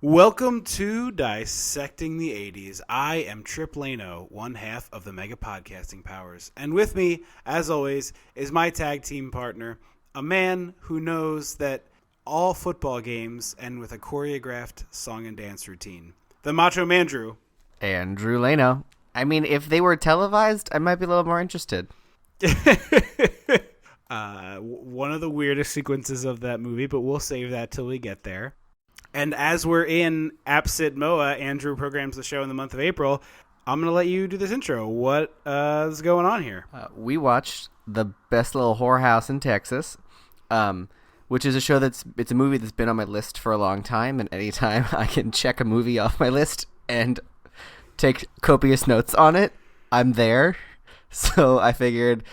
Welcome to Dissecting the 80s. I am Trip Lano, one half of the Mega Podcasting Powers. And with me, as always, is my tag team partner, a man who knows that all football games end with a choreographed song and dance routine. The Macho Mandrew. Andrew Lano. I mean, if they were televised, I might be a little more interested. One of the weirdest sequences of that movie, but we'll save that till we get there. And as we're in Apsit Moa, Andrew programs the show in the month of April. I'm going to let you do this intro. What is going on here? We watched The Best Little Whorehouse in Texas, which is a show it's a movie that's been on my list for a long time, and anytime I can check a movie off my list and take copious notes on it, I'm there. So I figured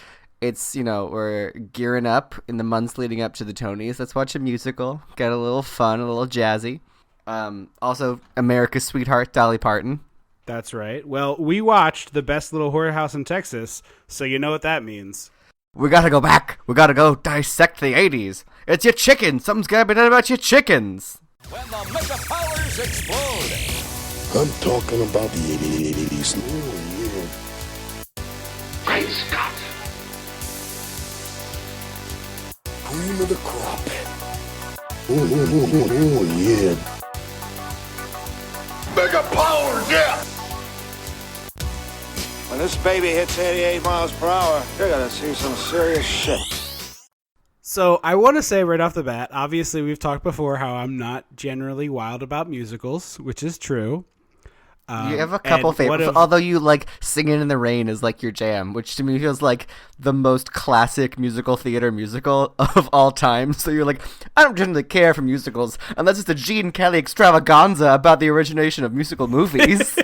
it's, we're gearing up in the months leading up to the Tonys. Let's watch a musical, get a little fun, a little jazzy. Also, America's Sweetheart, Dolly Parton. That's right. Well, we watched The Best Little Whorehouse in Texas, so you know what that means. We gotta go back. We gotta go dissect the 80s. It's your chickens. Something's gotta be done about your chickens. When the mega powers explode. I'm talking about the 80s. Oh, yeah. Great Scott! Cream of the crop. Oh, yeah. Mega powers, yeah! When this baby hits 88 miles per hour, you're gonna see some serious shit. So I want to say right off the bat, obviously we've talked before how I'm not generally wild about musicals, which is true. You have a couple favorites, although you like Singing in the Rain is like your jam, which to me feels like the most classic musical theater musical of all time. So you're like, I don't generally care for musicals unless it's a Gene Kelly extravaganza about the origination of musical movies.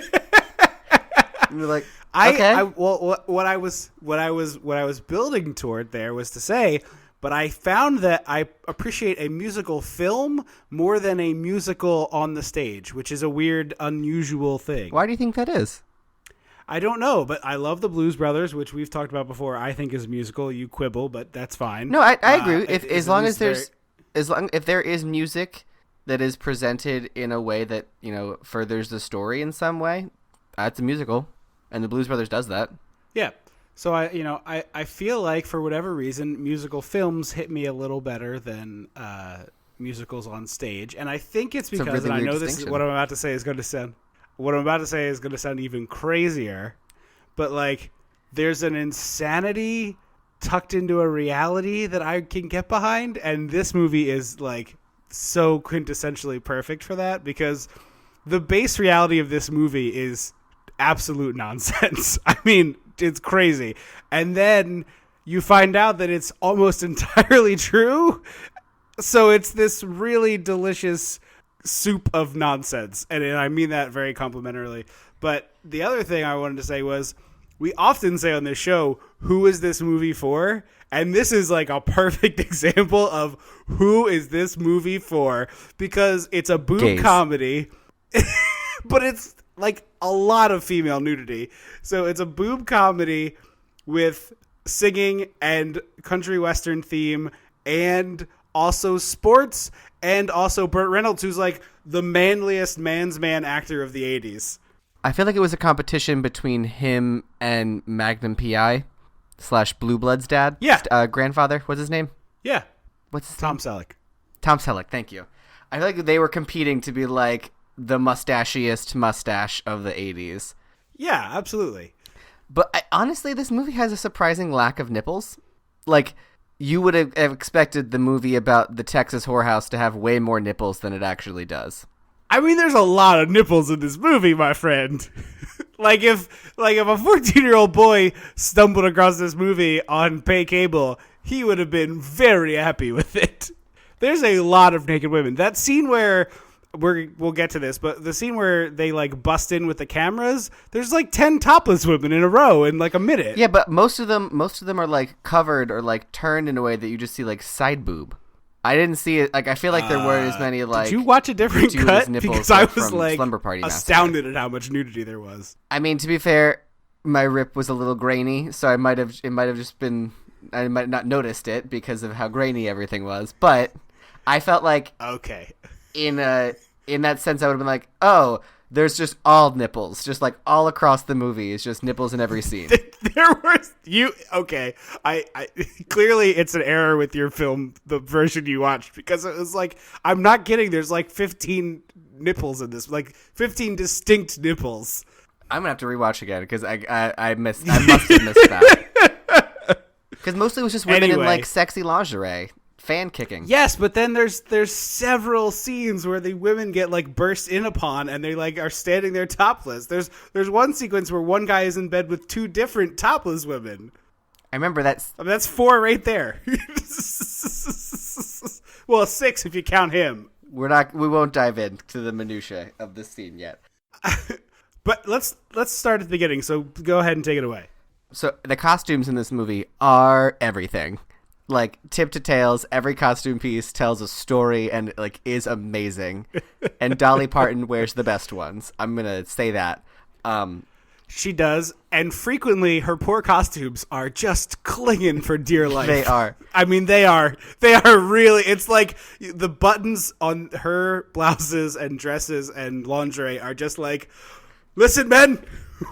And you're like, okay. What I was building toward there was to say, but I found that I appreciate a musical film more than a musical on the stage, which is a weird, unusual thing. Why do you think that is? I don't know, but I love the Blues Brothers, which we've talked about before. I think is musical. You quibble, but that's fine. No, I agree. If there is music that is presented in a way that furthers the story in some way, that's a musical, and the Blues Brothers does that. Yeah. So I feel like for whatever reason, musical films hit me a little better than musicals on stage, and I think it's because, really and I know this is what I'm about to say is going to sound even crazier, but like there's an insanity tucked into a reality that I can get behind, and this movie is like so quintessentially perfect for that because the base reality of this movie is absolute nonsense. I mean, it's crazy. And then you find out that it's almost entirely true. So it's this really delicious soup of nonsense. And I mean that very complimentarily. But the other thing I wanted to say was we often say on this show, who is this movie for? And this is like a perfect example of who is this movie for, because it's a boob comedy, but it's like a lot of female nudity. So it's a boob comedy with singing and country western theme and also sports and also Burt Reynolds, who's like the manliest man's man actor of the 80s. I feel like it was a competition between him and Magnum P.I. / Blue Blood's dad. Yeah. Grandfather. What's his name? Yeah. What's his Tom name? Selleck. Tom Selleck. Thank you. I feel like they were competing to be like the mustachiest mustache of the 80s. Yeah, absolutely. But honestly, this movie has a surprising lack of nipples. Like, you would have expected the movie about the Texas whorehouse to have way more nipples than it actually does. I mean, there's a lot of nipples in this movie, my friend. Like if a 14-year-old boy stumbled across this movie on pay cable, he would have been very happy with it. There's a lot of naked women. That scene where we'll get to this, but the scene where they like bust in with the cameras, there's like 10 topless women in a row in like a minute. Yeah, but most of them are like covered or like turned in a way that you just see like side boob. I didn't see it. Like, I feel like there weren't as many like. Did you watch a different cut? Because I was like Slumber Party astounded at how much nudity there was. I mean, to be fair, my rip was a little grainy, so it might have just been. I might not noticed it because of how grainy everything was, but I felt like okay. in a in that sense, I would have been like, oh, there's just all nipples, just like all across the movie. It's just nipples in every scene. There was okay. I clearly it's an error with your film, the version you watched, because it was like, I'm not kidding. There's like 15 nipples in this, like 15 distinct nipples. I'm gonna have to rewatch again because I must have missed that. Because mostly it was just women in like sexy lingerie. Fan kicking. Yes, but then there's several scenes where the women get like burst in upon and they like are standing there topless. There's one sequence where one guy is in bed with 2 different topless women. I remember that's... I mean, that's 4 right there. Well, 6 if you count him. We won't dive into the minutiae of this scene yet. But let's start at the beginning. So go ahead and take it away. So the costumes in this movie are everything. Like, tip to tails, every costume piece tells a story and, like, is amazing. And Dolly Parton wears the best ones. I'm going to say that. She does. And frequently, her poor costumes are just clinging for dear life. They are. I mean, they are really, it's like the buttons on her blouses and dresses and lingerie are just like, listen, men,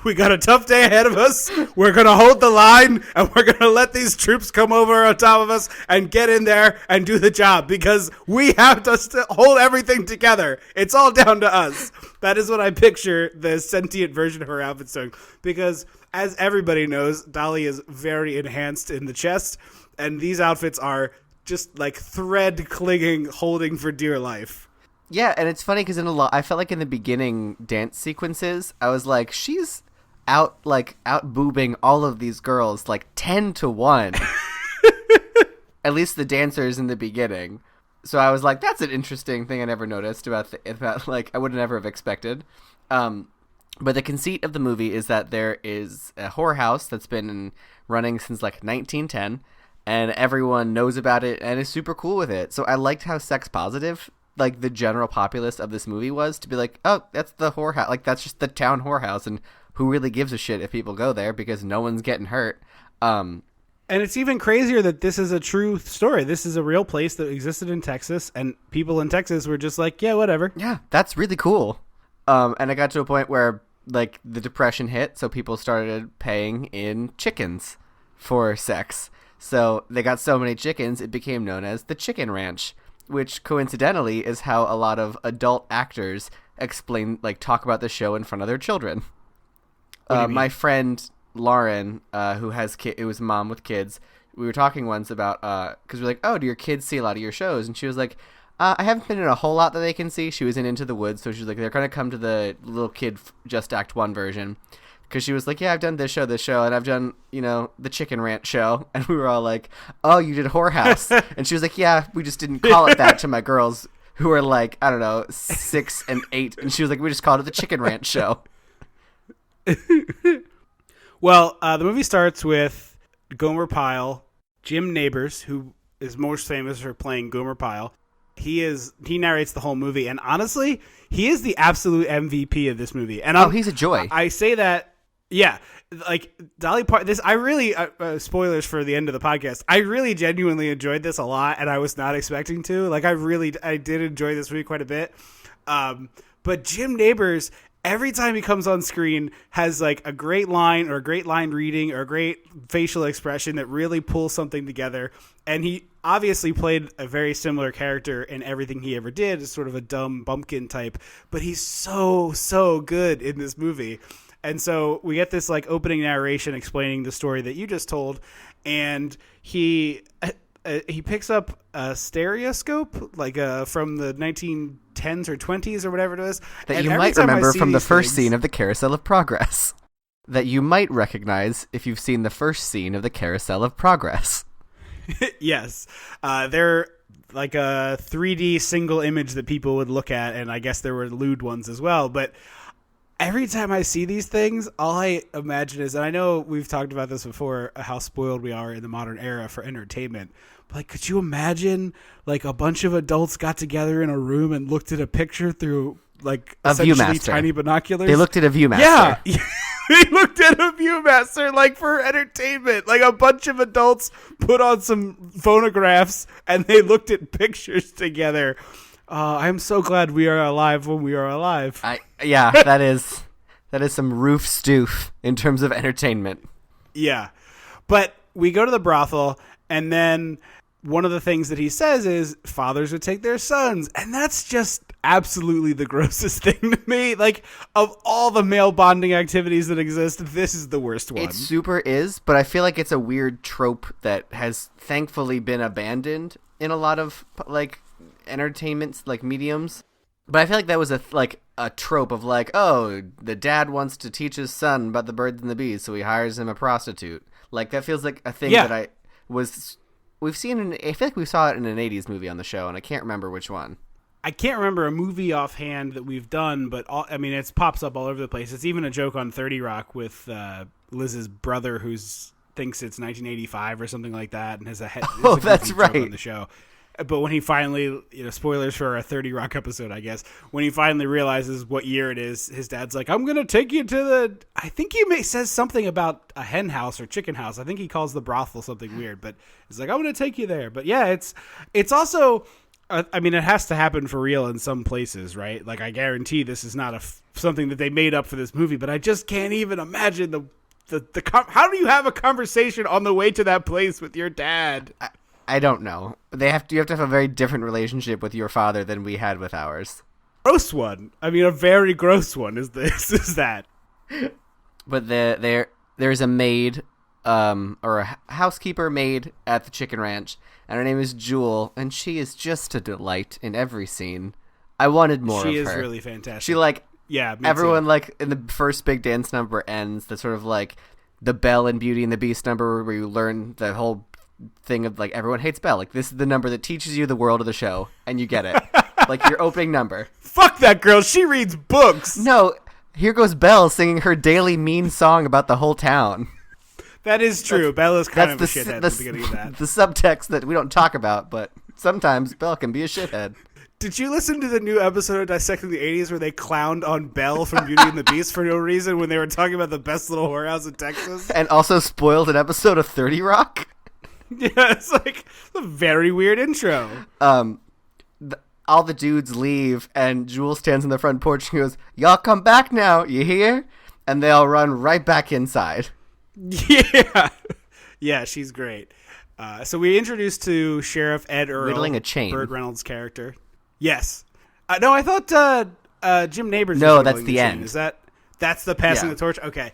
we got a tough day ahead of us. We're going to hold the line, and we're going to let these troops come over on top of us and get in there and do the job because we have to hold everything together. It's all down to us. That is what I picture the sentient version of her outfit doing because, as everybody knows, Dolly is very enhanced in the chest, and these outfits are just like thread clinging, holding for dear life. Yeah, and it's funny because I felt like in the beginning dance sequences, I was like, she's out boobing all of these girls like 10-1. At least the dancers in the beginning. So I was like, that's an interesting thing I never noticed about like I would never have expected. But the conceit of the movie is that there is a whorehouse that's been running since like 1910, and everyone knows about it and is super cool with it. So I liked how sex positive like the general populace of this movie was, to be like, oh, that's the whorehouse, like that's just the town whorehouse, and who really gives a shit if people go there because no one's getting hurt. And it's even crazier that this is a true story. This is a real place that existed in Texas, and people in Texas were just like, yeah, whatever. Yeah, that's really cool. And I got to a point where like the Depression hit, so people started paying in chickens for sex. So they got so many chickens, it became known as the Chicken Ranch, which coincidentally is how a lot of adult actors talk about the show in front of their children. My friend Lauren, who was a mom with kids, we were talking once about, because we're like, oh, do your kids see a lot of your shows? And she was like, I haven't been in a whole lot that they can see. She was in Into the Woods, so she was like, they're going to come to the little kid Just Act 1 version. Because she was like, yeah, I've done this show, and I've done, the Chicken Ranch show. And we were all like, oh, you did Whorehouse. And she was like, yeah, we just didn't call it that to my girls who are like, I don't know, 6 and 8. And she was like, we just called it the Chicken Ranch show. Well, the movie starts with Gomer Pyle, Jim Nabors, who is most famous for playing Gomer Pyle. He narrates the whole movie, and honestly, he is the absolute MVP of this movie. And he's a joy. I say that, yeah, like Dolly Parton. This I really spoilers for the end of the podcast. I really genuinely enjoyed this a lot, and I was not expecting to. Like, I did enjoy this movie quite a bit. But Jim Nabors, every time he comes on screen, has like a great line or a great line reading or a great facial expression that really pulls something together. And he obviously played a very similar character in everything he ever did, as sort of a dumb bumpkin type. But he's so good in this movie. And so we get this like opening narration explaining the story that you just told, and he picks up a stereoscope like from the 1910s or 20s or whatever it is. That you might remember from the first scene of the Carousel of Progress. That you might recognize if you've seen the first scene of the Carousel of Progress. Yes. They're like a 3D single image that people would look at, and I guess there were lewd ones as well. But every time I see these things, all I imagine is, and I know we've talked about this before, how spoiled we are in the modern era for entertainment. But like, could you imagine like a bunch of adults got together in a room and looked at a picture through like essentially tiny binoculars? They looked at a Viewmaster. Yeah. They looked at a Viewmaster like for entertainment. Like a bunch of adults put on some phonographs and they looked at pictures together. I'm so glad we are alive when we are alive. Yeah, that is some roof stoof in terms of entertainment. Yeah. But we go to the brothel, and then one of the things that he says is fathers would take their sons. And that's just absolutely the grossest thing to me. Like, of all the male bonding activities that exist, this is the worst one. It super is, but I feel like it's a weird trope that has thankfully been abandoned in a lot of, like, entertainments, like, mediums. But I feel like that was a trope of, like, oh, the dad wants to teach his son about the birds and the bees, so he hires him a prostitute. Like, that feels like a thing that we've seen I feel like we saw it in an 80s movie on the show, and I can't remember which one. I can't remember a movie offhand that we've done, but it pops up all over the place. It's even a joke on 30 Rock with Liz's brother who thinks it's 1985 or something like that, and has a head. Oh, that's right. On the show. But when he finally, spoilers for a 30 Rock episode, I guess, when he finally realizes what year it is, his dad's like, I'm going to take you to I think he says something about a hen house or chicken house. I think he calls the brothel something weird, but he's like, I'm going to take you there. But yeah, it's also, it has to happen for real in some places, right? Like, I guarantee this is not something that they made up for this movie, but I just can't even imagine how do you have a conversation on the way to that place with your dad? I don't know. You have to have a very different relationship with your father than we had with ours. Gross one. A very gross one is that. But there's a maid, or a housekeeper maid at the chicken ranch, and her name is Jewel, and she is just a delight in every scene. I wanted more of her. She is really fantastic. She everyone too. In the first big dance number ends, the sort of the Belle and Beauty and the Beast number where you learn the whole thing of everyone hates Belle. This is the number that teaches you the world of the show, and you get it. Your opening number. Fuck that girl. She reads books. No, here goes Belle singing her daily mean song about the whole town. That is true. Belle is kind of a shithead at the beginning of that. The subtext that we don't talk about, but sometimes Belle can be a shithead. Did you listen to the new episode of Dissecting the 80s where they clowned on Belle from Beauty and the Beast for no reason when they were talking about the best little whorehouse in Texas? And also spoiled an episode of 30 Rock? Yeah, it's a very weird intro. All the dudes leave, and Jewel stands on the front porch and goes, y'all come back now, you hear? And they all run right back inside. Yeah. Yeah, she's great. So we introduced to Sheriff Ed Earl. Whittling a chain. Burt Reynolds' character. Yes. No, I thought Jim Nabors No, was that's whittling the end. Chain. That's the passing the torch? Okay.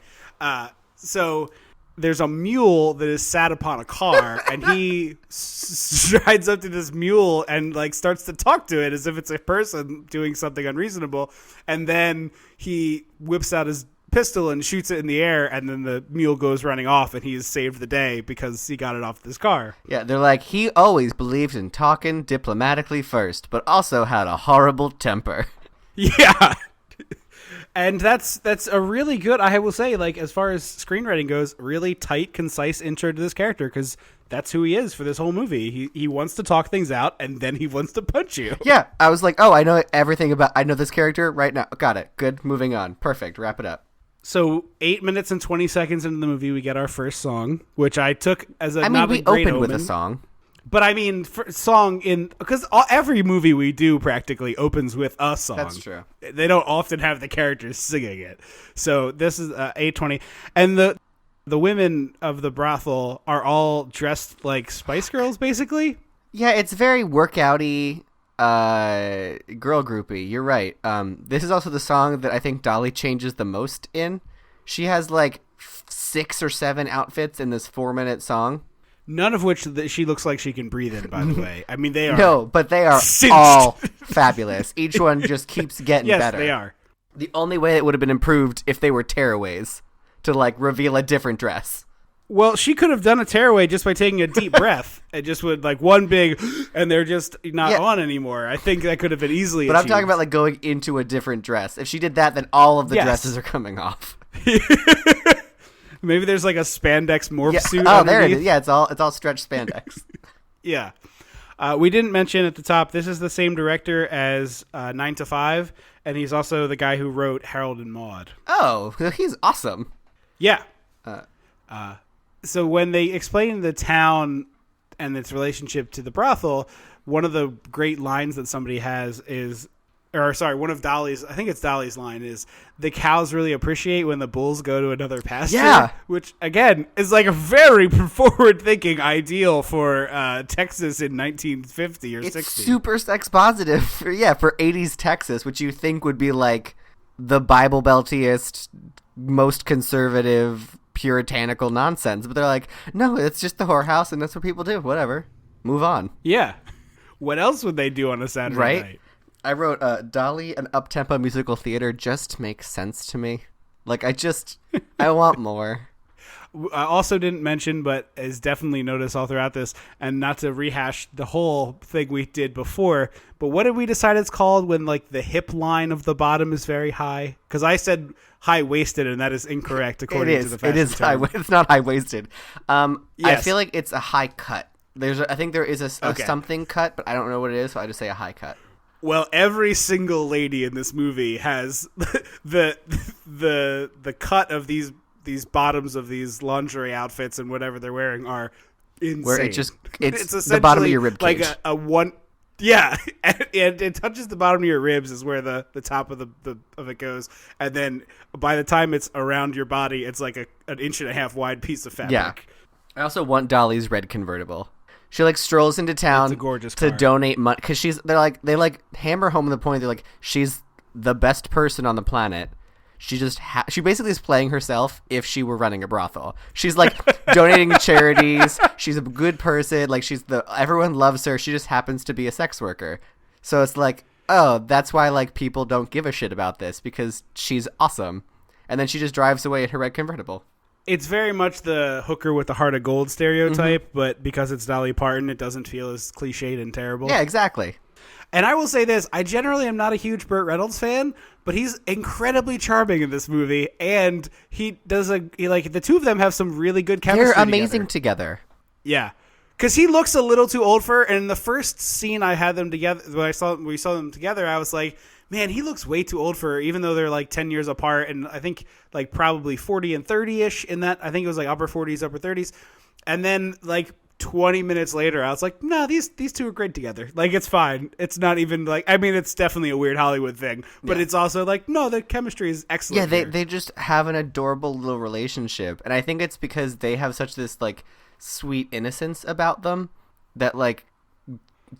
So there's a mule that is sat upon a car, and he strides up to this mule and starts to talk to it as if it's a person doing something unreasonable. And then he whips out his pistol and shoots it in the air, and then the mule goes running off, and he's saved the day because he got it off this car. Yeah, they're like, he always believed in talking diplomatically first, but also had a horrible temper. Yeah. And that's a really good, I will say, as far as screenwriting goes, really tight, concise intro to this character, because that's who he is for this whole movie. He wants to talk things out, and then he wants to punch you. Yeah, I was like, oh, I know this character right now. Got it. Good, moving on. Perfect, wrap it up. So 8 minutes and 20 seconds into the movie, we get our first song, which I took as a not a we great opened omen. with a song. But because every movie we do practically opens with a song. That's true. They don't often have the characters singing it. So this is 8:20, and the women of the brothel are all dressed like Spice Girls, basically. Yeah, it's very workouty, girl groupie. You're right. This is also the song that I think Dolly changes the most in. She has 6 or 7 outfits in this 4-minute song. None of which she looks like she can breathe in, by the way. They are. No, but they are cinched. all fabulous. Each one just keeps getting better. Yes, they are. The only way it would have been improved if they were tearaways to reveal a different dress. Well, she could have done a tearaway just by taking a deep breath. It just would one big, and they're just not on anymore. I think that could have been easily But achieved. I'm talking about going into a different dress. If she did that, then all of the dresses are coming off. Maybe there's a spandex morph suit. Oh, underneath. there it is. Yeah, it's all stretched spandex. Yeah. We didn't mention at the top, this is the same director as 9 to 5, and he's also the guy who wrote Harold and Maude. Oh, he's awesome. Yeah. So when they explain the town and its relationship to the brothel, one of the great lines that somebody has is, or sorry, one of Dolly's, I think it's Dolly's line is, the cows really appreciate when the bulls go to another pasture. Yeah. Which, again, is like a very forward-thinking ideal for Texas in 1950 or It's 60. super sex positive for 80s Texas, which you think would be like the Bible Beltiest, most conservative, puritanical nonsense. But they're like, no, it's just the whorehouse, and that's what people do. Whatever. Move on. Yeah. What else would they do on a Saturday Right? night? I wrote, Dolly, an up-tempo musical theater just makes sense to me. Like, I want more. I also didn't mention, but is definitely noticed all throughout this, and not to rehash the whole thing we did before, but what did we decide it's called when like the hip line of the bottom is very high? Because I said high-waisted, and that is incorrect according to the fashion It is term. it's not high-waisted. I Yes. feel like it's a high cut. I think there is a Okay. something cut, but I don't know what it is, so I just say a high cut. Well, every single lady in this movie has the cut of these bottoms of these lingerie outfits and whatever they're wearing are insane. Where it's essentially the bottom of your rib like cage. a one. Yeah, and it touches the bottom of your ribs is where the top of of it goes, and then by the time it's around your body, it's like an inch and a half wide piece of fabric. Yeah. I also want Dolly's red convertible. She like strolls into town It's a gorgeous to car. donate money because they hammer home the point. They're like, she's the best person on the planet. She just she basically is playing herself if she were running a brothel. She's like donating to charities. She's a good person. Like everyone loves her. She just happens to be a sex worker. So it's like, oh, that's why like people don't give a shit about this because she's awesome. And then she just drives away in her red convertible. It's very much the hooker with the heart of gold stereotype, but because it's Dolly Parton, it doesn't feel as cliched and terrible. Yeah, exactly. And I will say this, I generally am not a huge Burt Reynolds fan, but he's incredibly charming in this movie, and he does the two of them have some really good chemistry. They're amazing together. Yeah. Because he looks a little too old for her, and in the first scene I had them together, when we saw them together, I was like, man, he looks way too old for her, even though they're like 10 years apart, and I think like probably 40 and 30-ish in that. I think it was like upper 40s, upper 30s. And then like 20 minutes later, I was like, no, these two are great together. Like, it's fine. It's not even like, I mean, it's definitely a weird Hollywood thing, but it's also like, no, the chemistry is excellent. Yeah, they just have an adorable little relationship. And I think it's because they have such this like sweet innocence about them that like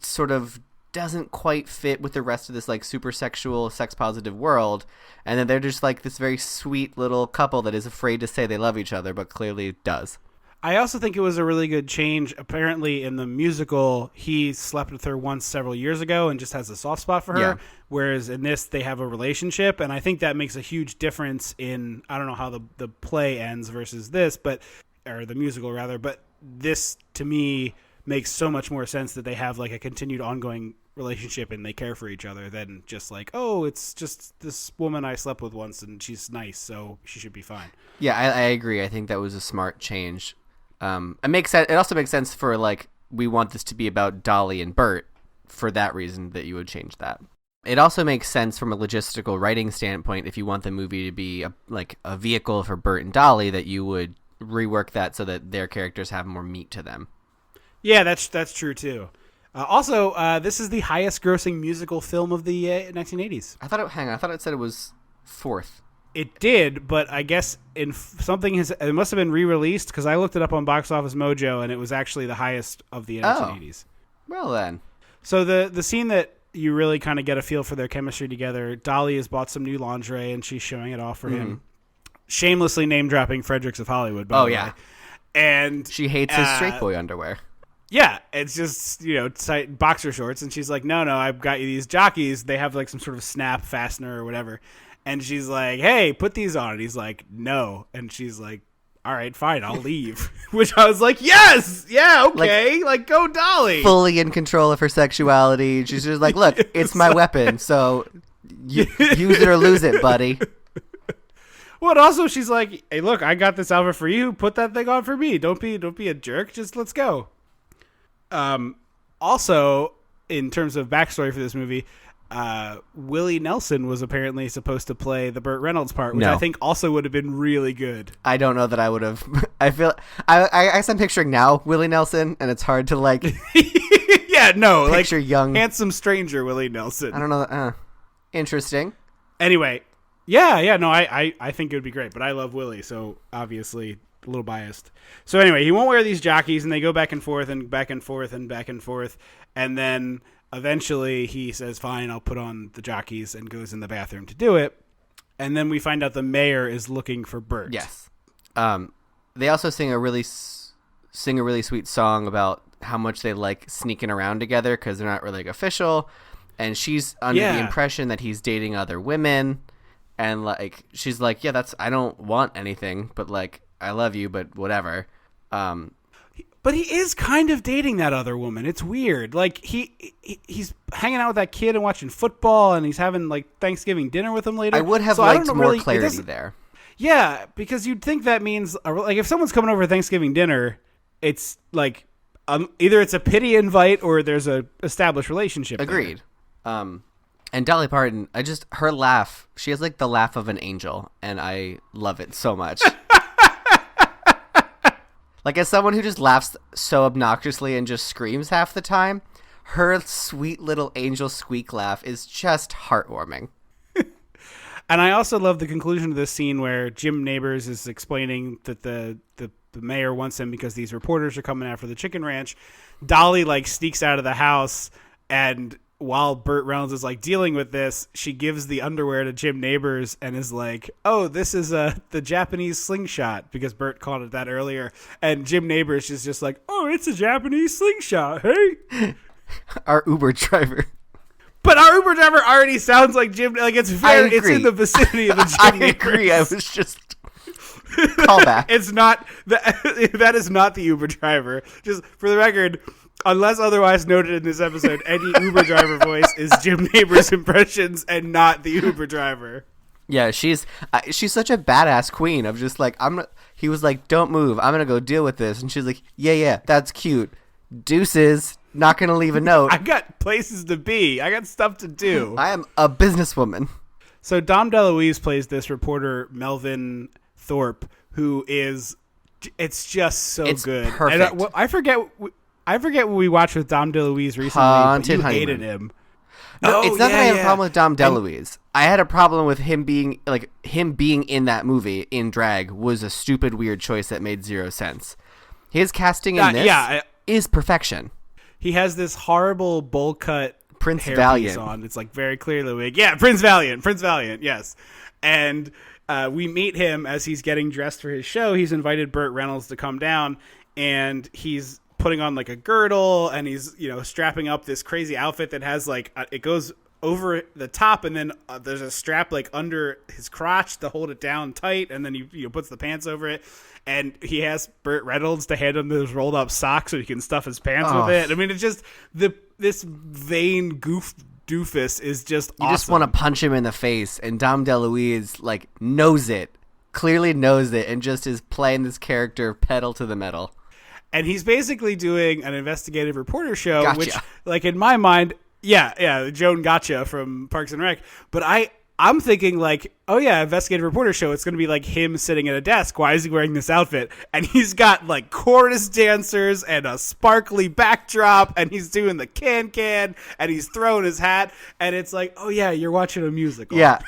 sort of doesn't quite fit with the rest of this like super sexual, sex positive world, and then they're just like this very sweet little couple that is afraid to say they love each other but clearly does. I also think it was a really good change. Apparently in the musical, he slept with her once several years ago and just has a soft spot for her, Yeah. whereas in this they have a relationship, and I think that makes a huge difference in, I don't know how the play ends versus this, or the musical rather, but this to me makes so much more sense that they have like a continued ongoing relationship and they care for each other than just like, oh, it's just this woman I slept with once and she's nice, so she should be fine. Yeah, I agree. I think that was a smart change. It makes sense. It also makes sense for like, we want this to be about Dolly and Bert for that reason that you would change that. It also makes sense from a logistical writing standpoint if you want the movie to be a vehicle for Bert and Dolly, that you would rework that so that their characters have more meat to them. Yeah, that's true too. Also, this is the highest grossing musical film of the 1980s. I thought it said it was fourth. It did, but I guess it must have been re-released because I looked it up on Box Office Mojo and it was actually the highest of the 1980s. Well then. So the scene that you really kind of get a feel for their chemistry together, Dolly has bought some new lingerie and she's showing it off for him. Shamelessly name dropping Fredericks of Hollywood, by the way. And she hates his straight boy underwear. Yeah, it's just, tight boxer shorts. And she's like, no, I've got you these jockeys. They have like some sort of snap fastener or whatever. And she's like, hey, put these on. And he's like, no. And she's like, all right, fine, I'll leave. Which I was like, yes, yeah, okay. Like go Dolly. Fully in control of her sexuality. She's just like, look, it's my weapon. So use it or lose it, buddy. Well, and also she's like, hey, look, I got this outfit for you. Put that thing on for me. Don't be a jerk. Just let's go. Also, in terms of backstory for this movie, Willie Nelson was apparently supposed to play the Burt Reynolds part, which I think also would have been really good. I don't know that I would have. I feel I guess I'm picturing now Willie Nelson, and it's hard to like. Yeah, Yeah, no, Picture like young, handsome stranger Willie Nelson. I don't know. Interesting. Anyway, yeah, no, I think it would be great, but I love Willie, so obviously a little biased. So anyway, he won't wear these jockeys, and they go back and forth and back and forth and back and forth, and then eventually he says, fine, I'll put on the jockeys, and goes in the bathroom to do it. And then we find out the mayor is looking for Bert. Yes. They also sing a really sweet song about how much they like sneaking around together because they're not really like, official. And she's under the impression that he's dating other women. And like she's like, yeah, I don't want anything, but like I love you, but whatever. But he is kind of dating that other woman. It's weird. Like he's hanging out with that kid and watching football, and he's having like Thanksgiving dinner with him later. I would have liked more clarity there. Yeah, because you'd think that means like if someone's coming over for Thanksgiving dinner, it's like either it's a pity invite or there's a established relationship. Agreed. And Dolly Parton, her laugh, she has like the laugh of an angel, and I love it so much. Like, as someone who just laughs so obnoxiously and just screams half the time, her sweet little angel squeak laugh is just heartwarming. And I also love the conclusion of this scene where Jim Nabors is explaining that the mayor wants him because these reporters are coming after the chicken ranch. Dolly, like, sneaks out of the house, and while Burt Reynolds is like dealing with this, she gives the underwear to Jim Nabors and is like, oh, this is the Japanese slingshot, because Burt called it that earlier. And Jim Nabors is just like, oh, it's a Japanese slingshot. Hey, our Uber driver. But our Uber driver already sounds like Jim. Like it's in the vicinity of the Jim Nabors. I agree. I was just call back. It's not that is not the Uber driver. Just for the record, unless otherwise noted in this episode, any Uber driver voice is Jim Nabors' impressions and not the Uber driver. Yeah, she's such a badass queen of just like he was like, don't move, I'm gonna go deal with this, and she's like, yeah, that's cute. Deuces, not gonna leave a note. I got places to be. I got stuff to do. I am a businesswoman. So Dom DeLuise plays this reporter Melvin Thorpe, who is it's just so good. Perfect. And I forget what we watched with Dom DeLuise recently. Haunted but you Honeymoon. hated him. No, it's not that I have a problem with Dom DeLuise. I had a problem with him being in that movie in drag was a stupid, weird choice that made zero sense. His casting in this is perfection. He has this horrible bowl cut Prince hairpiece Valiant on. It's like very clearly wig. Yeah, Prince Valiant, yes. And we meet him as he's getting dressed for his show. He's invited Burt Reynolds to come down, and he's putting on like a girdle, and he's strapping up this crazy outfit that has like it goes over the top, and then there's a strap like under his crotch to hold it down tight, and then he puts the pants over it, and he has Burt Reynolds to hand him those rolled up socks so he can stuff his pants with it. I mean, it's just this vain doofus is just awesome. You just want to punch him in the face, and Dom DeLuise like clearly knows it, and just is playing this character pedal to the metal. And he's basically doing an investigative reporter show, Gotcha. which, like, in my mind, Joan Gotcha from Parks and Rec. But I'm thinking, like, oh, yeah, investigative reporter show. It's going to be, like, him sitting at a desk. Why is he wearing this outfit? And he's got, like, chorus dancers and a sparkly backdrop, and he's doing the can, and he's throwing his hat. And it's like, oh, yeah, you're watching a musical. Yeah.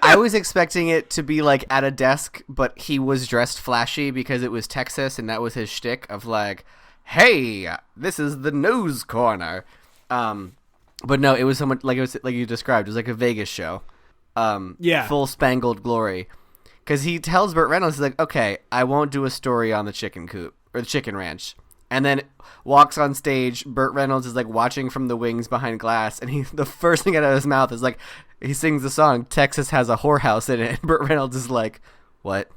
I was expecting it to be like at a desk, but he was dressed flashy because it was Texas, and that was his shtick of like, "Hey, this is the news corner." But no, it was so much like you described. It was like a Vegas show. Full spangled glory. Because he tells Burt Reynolds, he's like, "Okay, I won't do a story on the chicken coop or the chicken ranch," and then walks on stage. Burt Reynolds is like watching from the wings behind glass, and the first thing out of his mouth is like, he sings the song "Texas Has a Whorehouse" in it, and Burt Reynolds is like, "What?"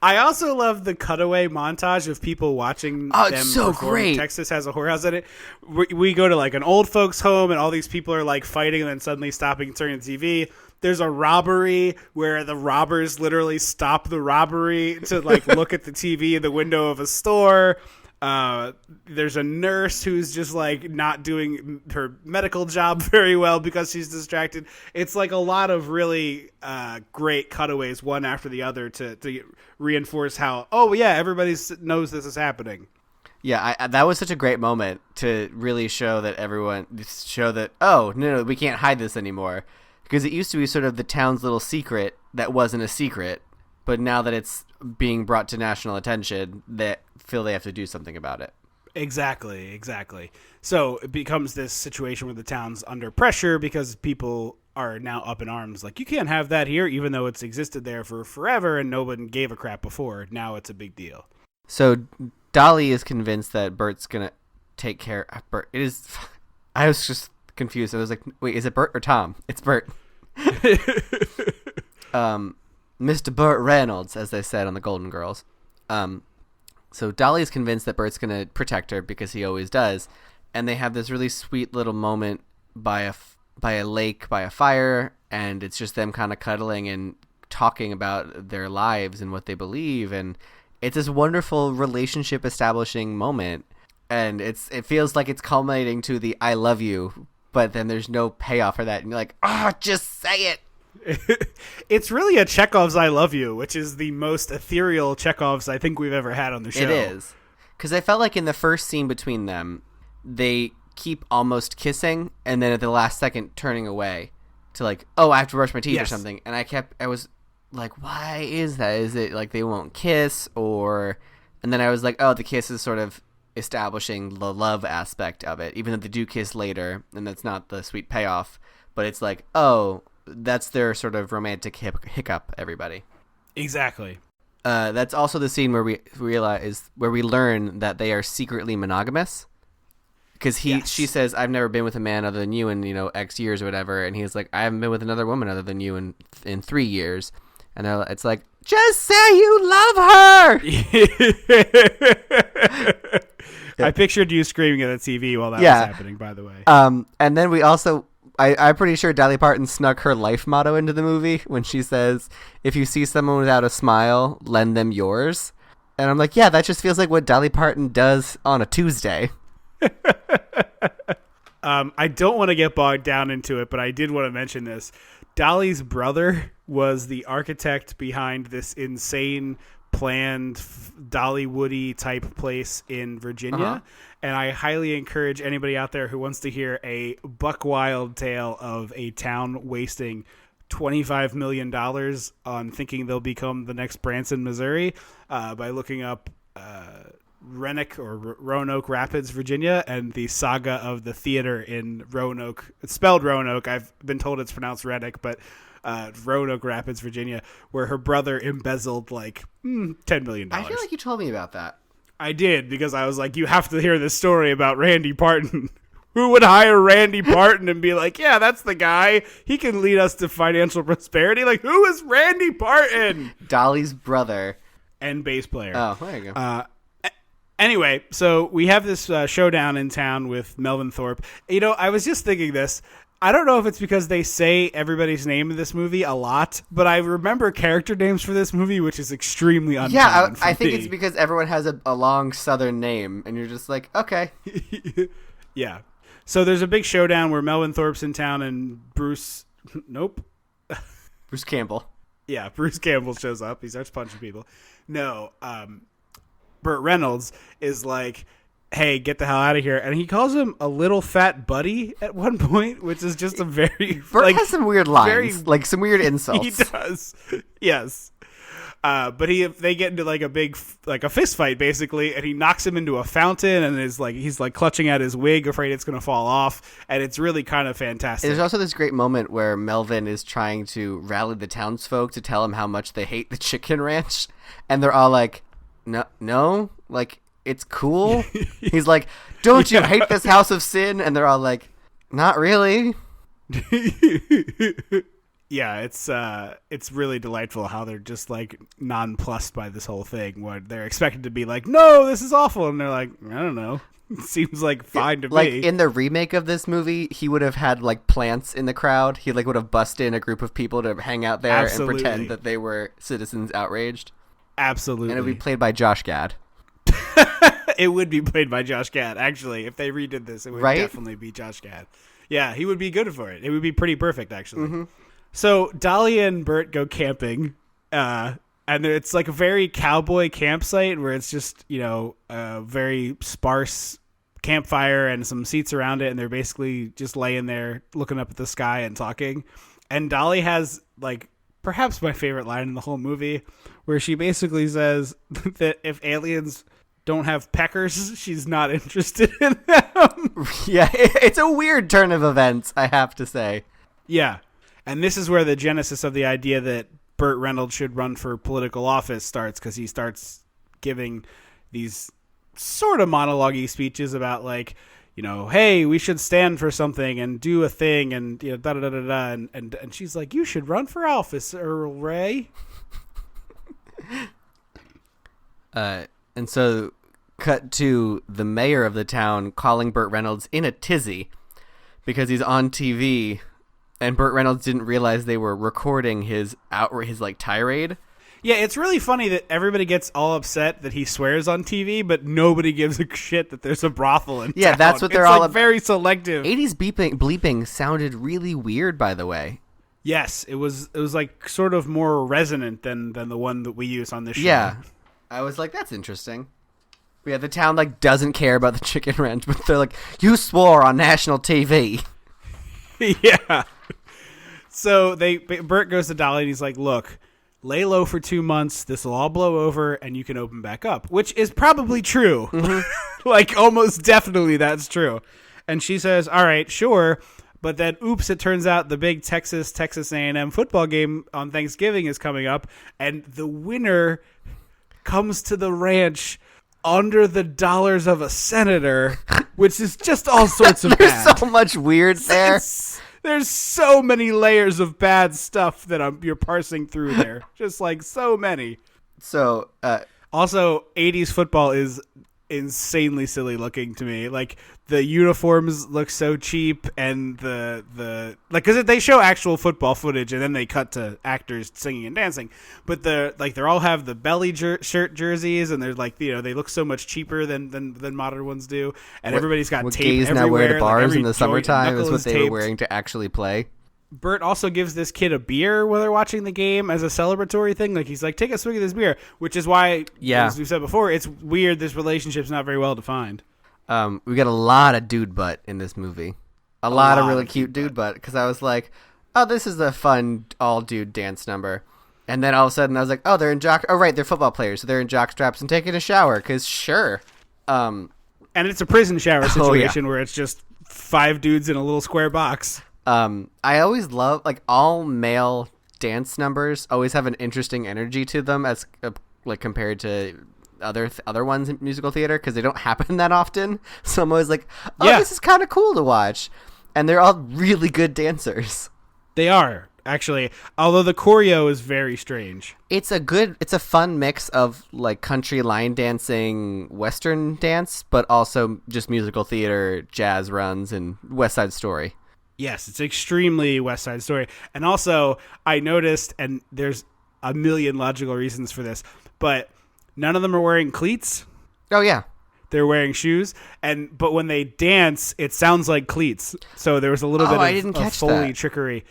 I also love the cutaway montage of people watching them it's so perform great. Texas Has a Whorehouse in it. We go to like an old folks home, and all these people are like fighting and then suddenly stopping and turning the TV. There's a robbery where the robbers literally stop the robbery to like look at the TV in the window of a store. There's a nurse who's just like not doing her medical job very well because she's distracted. It's like a lot of really great cutaways one after the other to reinforce how everybody knows this is happening. Yeah, that was such a great moment to really show that oh, no, we can't hide this anymore. Because it used to be sort of the town's little secret that wasn't a secret, but now that it's being brought to national attention, they feel they have to do something about it. Exactly. So it becomes this situation where the town's under pressure because people are now up in arms. Like, you can't have that here, even though it's existed there for forever and no one gave a crap before. Now it's a big deal. So Dolly is convinced that Bert's going to take care of Bert. It is. I was just confused. I was like, wait, is it Bert or Tom? It's Bert. Mr. Burt Reynolds, as they said on the Golden Girls. So Dolly is convinced that Bert's going to protect her because he always does. And they have this really sweet little moment by a lake, by a fire, and it's just them kind of cuddling and talking about their lives and what they believe. And it's this wonderful relationship establishing moment. And it feels like it's culminating to the I love you, but then there's no payoff for that. And you're like, just say it. It's really a Chekhov's I love you, which is the most ethereal Chekhov's I think we've ever had on the show. It is. Because I felt like in the first scene between them, they keep almost kissing and then at the last second turning away to like, oh, I have to brush my teeth or something. And I was like, why is that? Is it like they won't kiss or... And then I was like, oh, the kiss is sort of establishing the love aspect of it, even though they do kiss later and that's not the sweet payoff. But it's like, oh... That's their sort of romantic hiccup, everybody. Exactly. That's also the scene where we learn that they are secretly monogamous. Because she says, I've never been with a man other than you in, X years or whatever. And he's like, I haven't been with another woman other than you in 3 years. And it's like, just say you love her! I pictured you screaming at the TV while that was happening, by the way. And then we also... I'm pretty sure Dolly Parton snuck her life motto into the movie when she says, if you see someone without a smile, lend them yours. And I'm like, yeah, that just feels like what Dolly Parton does on a Tuesday. I don't want to get bogged down into it, but I did want to mention this. Dolly's brother was the architect behind this insane planned Dollywoody type place in Virginia. Uh-huh. And I highly encourage anybody out there who wants to hear a buck wild tale of a town wasting $25 million on thinking they'll become the next Branson, Missouri, by looking up Roanoke Rapids, Virginia, and the saga of the theater in Roanoke. It's spelled Roanoke. I've been told it's pronounced Rennick, but Roanoke Rapids, Virginia, where her brother embezzled like $10 million. I feel like you told me about that. I did, because I was like, you have to hear this story about Randy Parton. Who would hire Randy Parton and be like, yeah, that's the guy. He can lead us to financial prosperity. Like, who is Randy Parton? Dolly's brother. And bass player. Oh, there you go. Anyway, so we have this showdown in town with Melvin Thorpe. I was just thinking this. I don't know if it's because they say everybody's name in this movie a lot, but I remember character names for this movie, which is extremely uncommon. Yeah, I think it's because everyone has a long Southern name, and you're just like, okay. Yeah. So there's a big showdown where Melvin Thorpe's in town and Bruce... Nope. Bruce Campbell. Yeah, Bruce Campbell shows up. He starts punching people. No, Burt Reynolds is like... hey, get the hell out of here. And he calls him a little fat buddy at one point, which is just a very... Burt has some weird lines, some weird insults. He does, yes. But they get into like a fist fight, basically, and he knocks him into a fountain and he's clutching at his wig, afraid it's going to fall off. And it's really kind of fantastic. There's also this great moment where Melvin is trying to rally the townsfolk to tell him how much they hate the chicken ranch. And they're all like, no, like... it's cool. He's like, don't you hate this house of sin? And they're all like, not really. Yeah, it's really delightful how they're just like nonplussed by this whole thing. Where they're expected to be like, no, this is awful, and they're like, I don't know. It seems like fine to me. Like in the remake of this movie, he would have had like plants in the crowd. He would have busted in a group of people to hang out there and pretend that they were citizens outraged. Absolutely. And it would be played by Josh Gad. It would be played by Josh Gad, actually. If they redid this, it would definitely be Josh Gad. Yeah, he would be good for it. It would be pretty perfect, actually. Mm-hmm. So Dolly and Bert go camping, And it's like a very cowboy campsite where it's just, a very sparse campfire and some seats around it. And they're basically just laying there looking up at the sky and talking. And Dolly has like perhaps my favorite line in the whole movie where she basically says that if aliens don't have peckers, she's not interested in them. Yeah, it's a weird turn of events, I have to say. Yeah. And this is where the genesis of the idea that Burt Reynolds should run for political office starts, because he starts giving these sort of monologue-y speeches about like, hey, we should stand for something and do a thing and da-da-da-da-da. And she's like, you should run for office, Earl Ray. And so cut to the mayor of the town calling Burt Reynolds in a tizzy because he's on TV. And Burt Reynolds didn't realize they were recording his like tirade. Yeah, it's really funny that everybody gets all upset that he swears on TV, but nobody gives a shit that there's a brothel in town. That's what they're it's all like very selective. 80s bleeping sounded really weird, by the way. Yes, it was like sort of more resonant than the one that we use on this show. Yeah, I was like, that's interesting. But yeah, the town like doesn't care about the chicken ranch, but they're like, you swore on national TV. Yeah. So Bert goes to Dolly and he's like, look, lay low for 2 months. This will all blow over and you can open back up, which is probably true. Mm-hmm. Like almost definitely that's true. And she says, all right, sure. But then, oops, it turns out the big Texas A&M football game on Thanksgiving is coming up. And the winner comes to the ranch under the dollars of a senator, which is just all sorts of There's bad. so much weird there. There's so many layers of bad stuff that you're parsing through there. Just like so many. So, also, 80s football is insanely silly looking to me. Like the uniforms look so cheap, and the because they show actual football footage and then they cut to actors singing and dancing. But they all have the belly shirt jerseys, and they're like they look so much cheaper than modern ones do. And everybody's got tape gays everywhere. now wear to bars like in the summertime is what they were taped. wearing to actually play. Bert also gives this kid a beer while they're watching the game as a celebratory thing. Like he's like, take a swig of this beer, which is why, as we've said before, it's weird. This relationship's not very well defined. We got a lot of dude butt in this movie. A lot of really cute dude butt. Because I was like, oh, this is a fun all dude dance number. And then all of a sudden I was like, oh, they're in they're football players. So they're in jock straps and taking a shower. Because sure. And it's a prison shower situation where it's just 5 dudes in a little square box. I always love like all male dance numbers always have an interesting energy to them as like compared to other ones in musical theater because they don't happen that often. So I'm always like, this is kind of cool to watch, and they're all really good dancers. They are actually, although the choreo is very strange. It's a fun mix of like country line dancing, Western dance, but also just musical theater, jazz runs, and West Side Story. Yes, it's extremely West Side Story. And also, I noticed, and there's a million logical reasons for this, but none of them are wearing cleats. Oh, yeah. They're wearing shoes. But when they dance, it sounds like cleats. So there was a little bit of Foley trickery.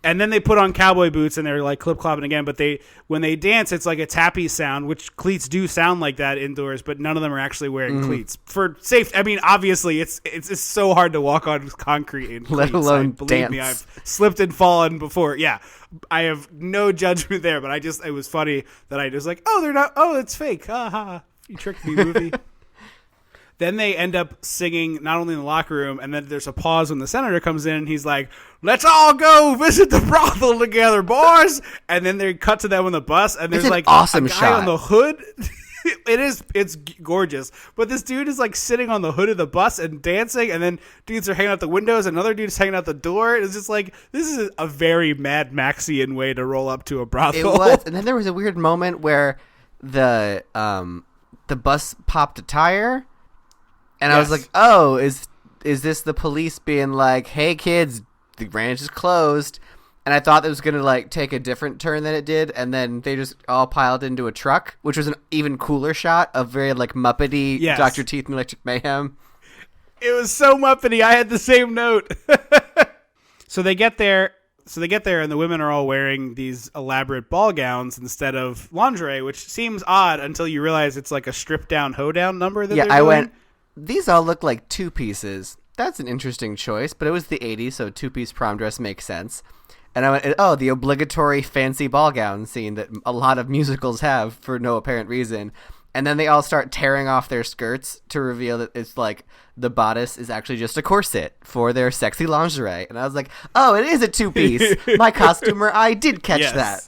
And then they put on cowboy boots and they're like clip-clopping again. But when they dance, it's like a tappy sound, which cleats do sound like that indoors, but none of them are actually wearing cleats. For safety, I mean, obviously, it's so hard to walk on concrete in cleats. Let alone believe dance. me, I've slipped and fallen before. Yeah, I have no judgment there, but it was funny that I just like, oh, they're not, oh, it's fake. Ha ha, you tricked me, movie. Then they end up singing not only in the locker room, and then there's a pause when the senator comes in, and he's like, let's all go visit the brothel together, boys. And then they cut to them on the bus, and there's like awesome a guy shot on the hood. It's gorgeous. But this dude is like sitting on the hood of the bus and dancing, and then dudes are hanging out the windows, and another dude's hanging out the door. It's just like, this is a very Mad Maxian way to roll up to a brothel. It was. And then there was a weird moment where the bus popped a tire. And I was like, oh, is this the police being like, hey, kids, the ranch is closed? And I thought it was going to like take a different turn than it did. And then they just all piled into a truck, which was an even cooler shot of very like Muppety Dr. Teeth and Electric Mayhem. It was so Muppety. I had the same note. So they get there. So they get there, and the women are all wearing these elaborate ball gowns instead of lingerie, which seems odd until you realize it's like a stripped-down hoedown number that they're doing. I went, these all look like two pieces. That's an interesting choice, but it was the 80s, so two-piece prom dress makes sense. And I went, oh, the obligatory fancy ball gown scene that a lot of musicals have for no apparent reason. And then they all start tearing off their skirts to reveal that it's like the bodice is actually just a corset for their sexy lingerie. And I was like, oh, it is a two-piece. My costumer, I did catch that.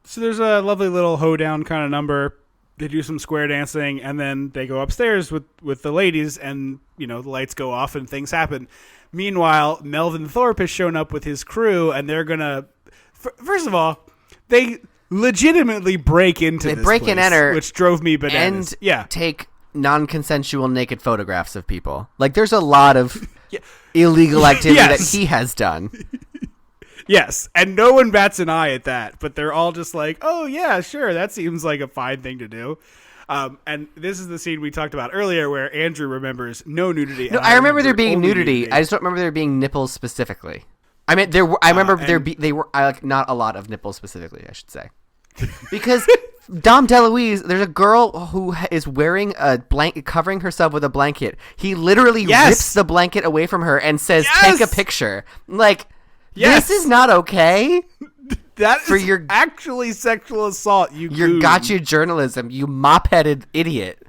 So there's a lovely little hoedown kind of number. They do some square dancing, and then they go upstairs with the ladies, and, the lights go off and things happen. Meanwhile, Melvin Thorpe has shown up with his crew, and they're going to... First of all, they legitimately break into this break place, and enter, which drove me bananas. And take non-consensual naked photographs of people. Like, there's a lot of illegal activity that he has done. Yes, and no one bats an eye at that, but they're all just like, oh, yeah, sure, that seems like a fine thing to do. And this is the scene we talked about earlier where Andrew remembers no nudity. No, I remember there being nudity. I just don't remember there being nipples specifically. I mean, there were. I remember they were like not a lot of nipples specifically, I should say, because Dom DeLuise, there's a girl who is wearing a blanket, covering herself with a blanket. He literally rips the blanket away from her and says, "Take a picture." Like, this is not okay. That is actually sexual assault. You're gotcha journalism, you mop-headed idiot.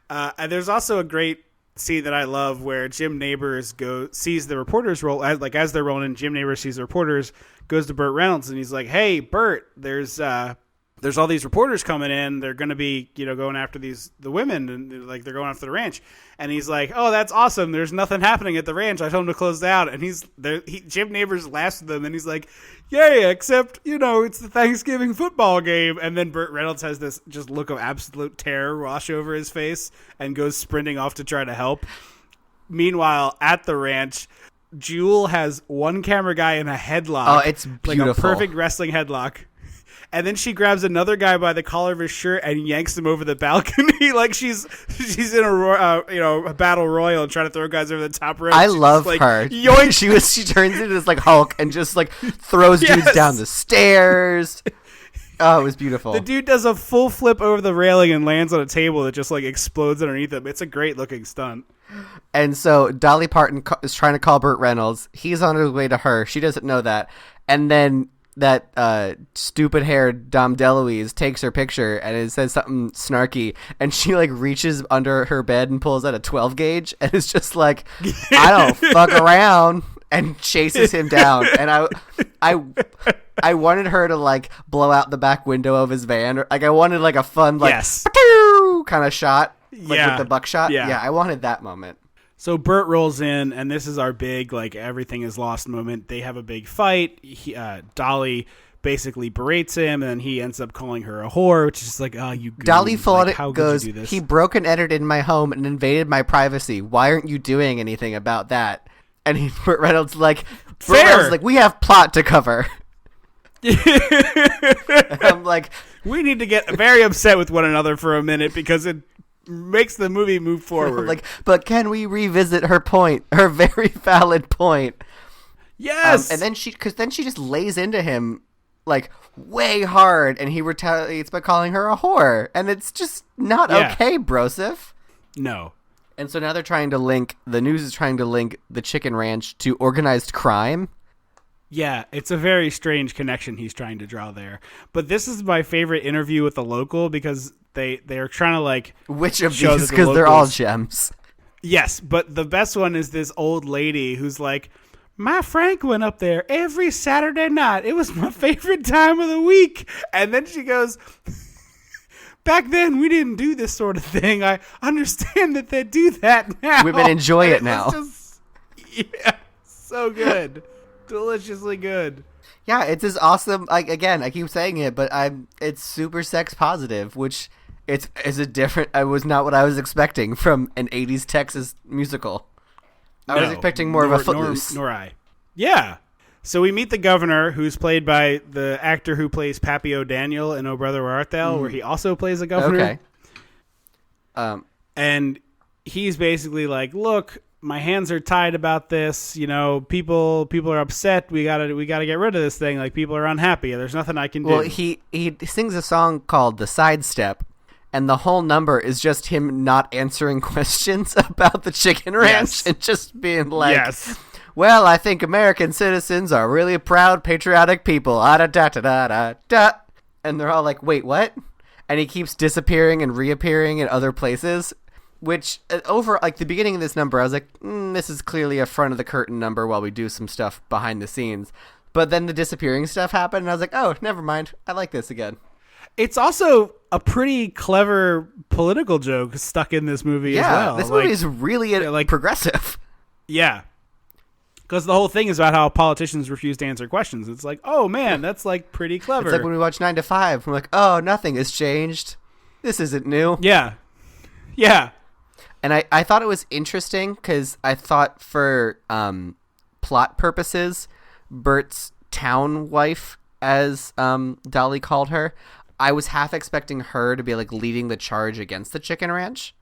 And there's also a great scene that I love where Jim Nabors sees the reporters roll, as they're rolling in. Jim Nabors sees the reporters, goes to Burt Reynolds, and he's like, "Hey, Burt, there's all these reporters coming in. They're going to be, going after the women, and like they're going after the ranch." And he's like, "Oh, that's awesome. There's nothing happening at the ranch. I told him to close down." And Jim Nabors laughs at them, and he's like, "Yay, except, it's the Thanksgiving football game." And then Burt Reynolds has this just look of absolute terror wash over his face and goes sprinting off to try to help. Meanwhile, at the ranch, Jewel has one camera guy in a headlock. Oh, it's beautiful. Like a perfect wrestling headlock. And then she grabs another guy by the collar of his shirt and yanks him over the balcony like she's in a battle royal and trying to throw guys over the top rope. I love her. Yoink. She turns into this like Hulk and just like throws dudes down the stairs. Oh, it was beautiful. The dude does a full flip over the railing and lands on a table that just like explodes underneath him. It's a great looking stunt. And so Dolly Parton is trying to call Burt Reynolds. He's on his way to her. She doesn't know that. And then that stupid-haired Dom DeLuise takes her picture and it says something snarky, and she like reaches under her bed and pulls out a 12 gauge and is just like, "I don't fuck around," and chases him down. And I wanted her to like blow out the back window of his van, or like I wanted like a fun like kind of shot, like with the buckshot. Yeah, I wanted that moment. So Burt rolls in, and this is our big, like, everything is lost moment. They have a big fight. Dolly basically berates him, and he ends up calling her a whore, which is like, oh, you goon. Dolly like, how goes, could you do this? "He broke and entered in my home and invaded my privacy. Why aren't you doing anything about that?" And Burt Reynolds like, "We have plot to cover." And I'm like, we need to get very upset with one another for a minute because it makes the movie move forward. Like, but can we revisit her point, her very valid point? Yes. And then she just lays into him like way hard, and he retaliates by calling her a whore, and it's just not okay, Broseph. No. And so now the news is trying to link the Chicken Ranch to organized crime. Yeah, it's a very strange connection he's trying to draw there. But this is my favorite interview with the local because they're trying to like... Which of these? Because they're all gems. Yes, but the best one is this old lady who's like, "My Frank went up there every Saturday night. It was my favorite time of the week." And then she goes, "Back then we didn't do this sort of thing. I understand that they do that now. Women enjoy it now." So good. Deliciously good. Yeah, it's this awesome. Like, again, I keep saying it, but it's super sex positive, which it was not what I was expecting from an 80s Texas musical. I was expecting more of a Footloose. Nor I. Yeah. So we meet the governor, who's played by the actor who plays Pappy O'Daniel in Oh Brother Where Art Thou, where he also plays a governor. Okay. And he's basically like, look, my hands are tied about this. You know, people are upset. We gotta get rid of this thing. Like, people are unhappy. There's nothing I can do. Well, he sings a song called "The Sidestep," and the whole number is just him not answering questions about the chicken ranch Yes. and just being like, Yes. "Well, I think American citizens are really proud, patriotic people." Ah, da da da da da da. And they're all like, "Wait, what?" And he keeps disappearing and reappearing in other places. Which, over like the beginning of this number, I was like, this is clearly a front of the curtain number while we do some stuff behind the scenes. But then the disappearing stuff happened, and I was like, oh, never mind. I like this again. It's also a pretty clever political joke stuck in this movie as well. This movie is really progressive. Yeah. Because the whole thing is about how politicians refuse to answer questions. It's like, oh, man, that's like pretty clever. It's like when we watch 9 to 5. We're like, oh, nothing has changed. This isn't new. Yeah. Yeah. And I thought it was interesting because I thought for plot purposes, Bert's town wife, as Dolly called her, I was half expecting her to be like leading the charge against the chicken ranch.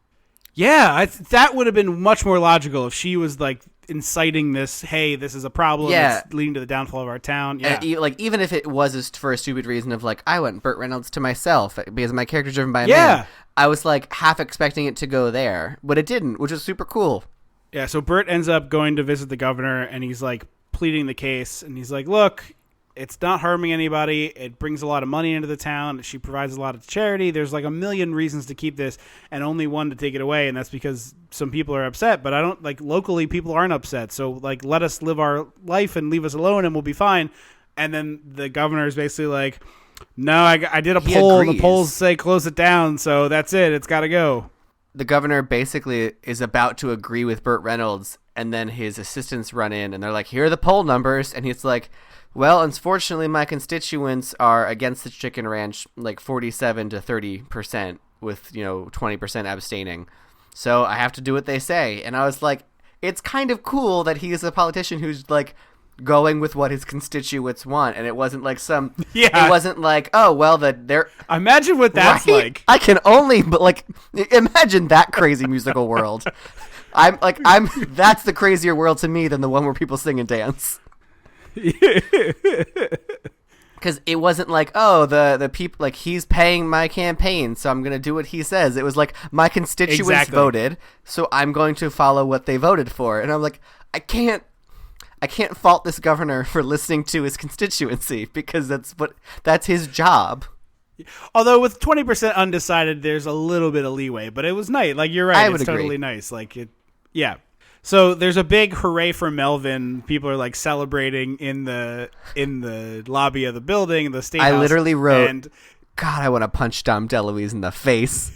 Yeah, that would have been much more logical if she was like inciting this, hey, this is a problem, it's leading to the downfall of our town. Yeah. Like, even if it was for a stupid reason of like, I want Burt Reynolds to myself because my character's driven by a man. I was like half expecting it to go there, but it didn't, which was super cool. Yeah, so Burt ends up going to visit the governor, and he's like pleading the case, and he's like, look, it's not harming anybody. It brings a lot of money into the town. She provides a lot of charity. There's like a million reasons to keep this and only one to take it away. And that's because some people are upset, but I don't like locally people aren't upset. So like, let us live our life and leave us alone and we'll be fine. And then the governor is basically like, no, I did a poll. Agrees. The polls say close it down. So that's it. It's got to go. The governor basically is about to agree with Burt Reynolds. And then his assistants run in and they're like, here are the poll numbers. And he's like, well, unfortunately, my constituents are against the chicken ranch like 47 to 30% with, 20% abstaining. So I have to do what they say. And I was like, it's kind of cool that he is a politician who's like going with what his constituents want. And it wasn't like it wasn't like, oh, well, they're. Imagine what that's right? like. I can only, but like, imagine that crazy musical world. That's the crazier world to me than the one where people sing and dance. Because it wasn't like, oh, the people, like, he's paying my campaign, so I'm gonna do what he says. It was like, my constituents voted, so I'm going to follow what they voted for. And I'm like, I can't fault this governor for listening to his constituency because that's his job. Although with 20% undecided, there's a little bit of leeway, but it was nice. Like, you're right, it's totally nice. Like, yeah. So there's a big hooray for Melvin. People are like celebrating in the lobby of the building, the state house. I literally wrote, God, I want to punch Dom DeLuise in the face.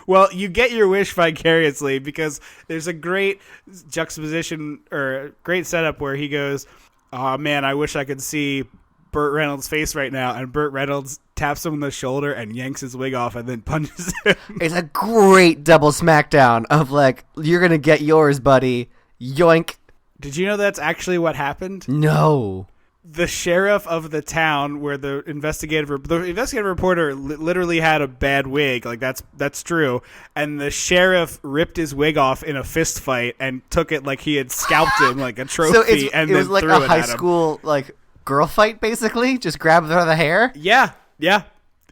Well, you get your wish vicariously because there's a great juxtaposition or great setup where he goes, oh man, I wish I could see Burt Reynolds' face right now, and Burt Reynolds taps him on the shoulder and yanks his wig off and then punches him. It's a great double smackdown of like, you're gonna get yours, buddy. Yoink. Did you know that's actually what happened? No. The sheriff of the town where the investigative reporter literally had a bad wig, like that's true, and the sheriff ripped his wig off in a fist fight and took it like he had scalped him like a trophy. So and it then was like threw a it high at him. school like girl fight, basically. Just grab her by the hair. Yeah. It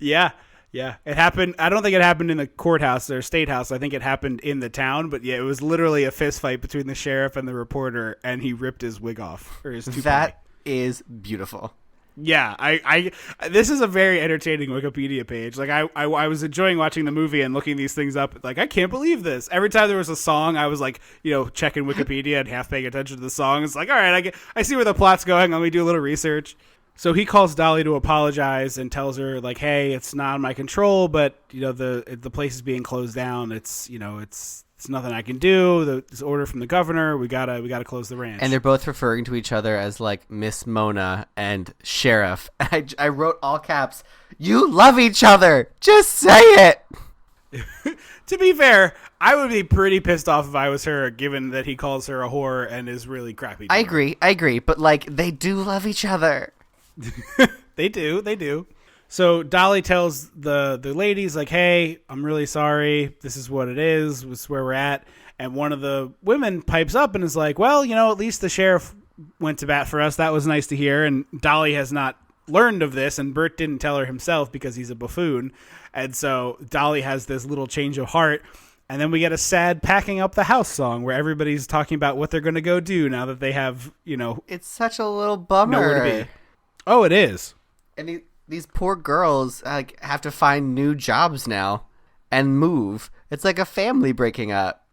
happened. I don't think it happened in the courthouse or state house. I think it happened in the town. But yeah, it was literally a fist fight between the sheriff and the reporter, and he ripped his wig off or his toupee. That is beautiful. Yeah, I this is a very entertaining Wikipedia page. Like I was enjoying watching the movie and looking these things up. Like, I can't believe this. Every time there was a song, I was like, checking Wikipedia and half paying attention to the song. It's like, all right, I see where the plot's going. Let me do a little research. So he calls Dolly to apologize and tells her like, hey, it's not in my control, but the place is being closed down. It's it's nothing I can do. This order from the governor. We gotta close the ranch. And they're both referring to each other as like Miss Mona and Sheriff. I wrote all caps. You love each other. Just say it. To be fair, I would be pretty pissed off if I was her, given that he calls her a whore and is really crappy. I agree. But like, they do love each other. They do. So Dolly tells the ladies, like, hey, I'm really sorry. This is what it is. This is where we're at. And one of the women pipes up and is like, well, at least the sheriff went to bat for us. That was nice to hear. And Dolly has not learned of this, and Bert didn't tell her himself because he's a buffoon. And so Dolly has this little change of heart. And then we get a sad packing up the house song where everybody's talking about what they're going to go do now that they have, It's such a little bummer. nowhere to be. Oh, it is. And these poor girls have to find new jobs now and move. It's like a family breaking up.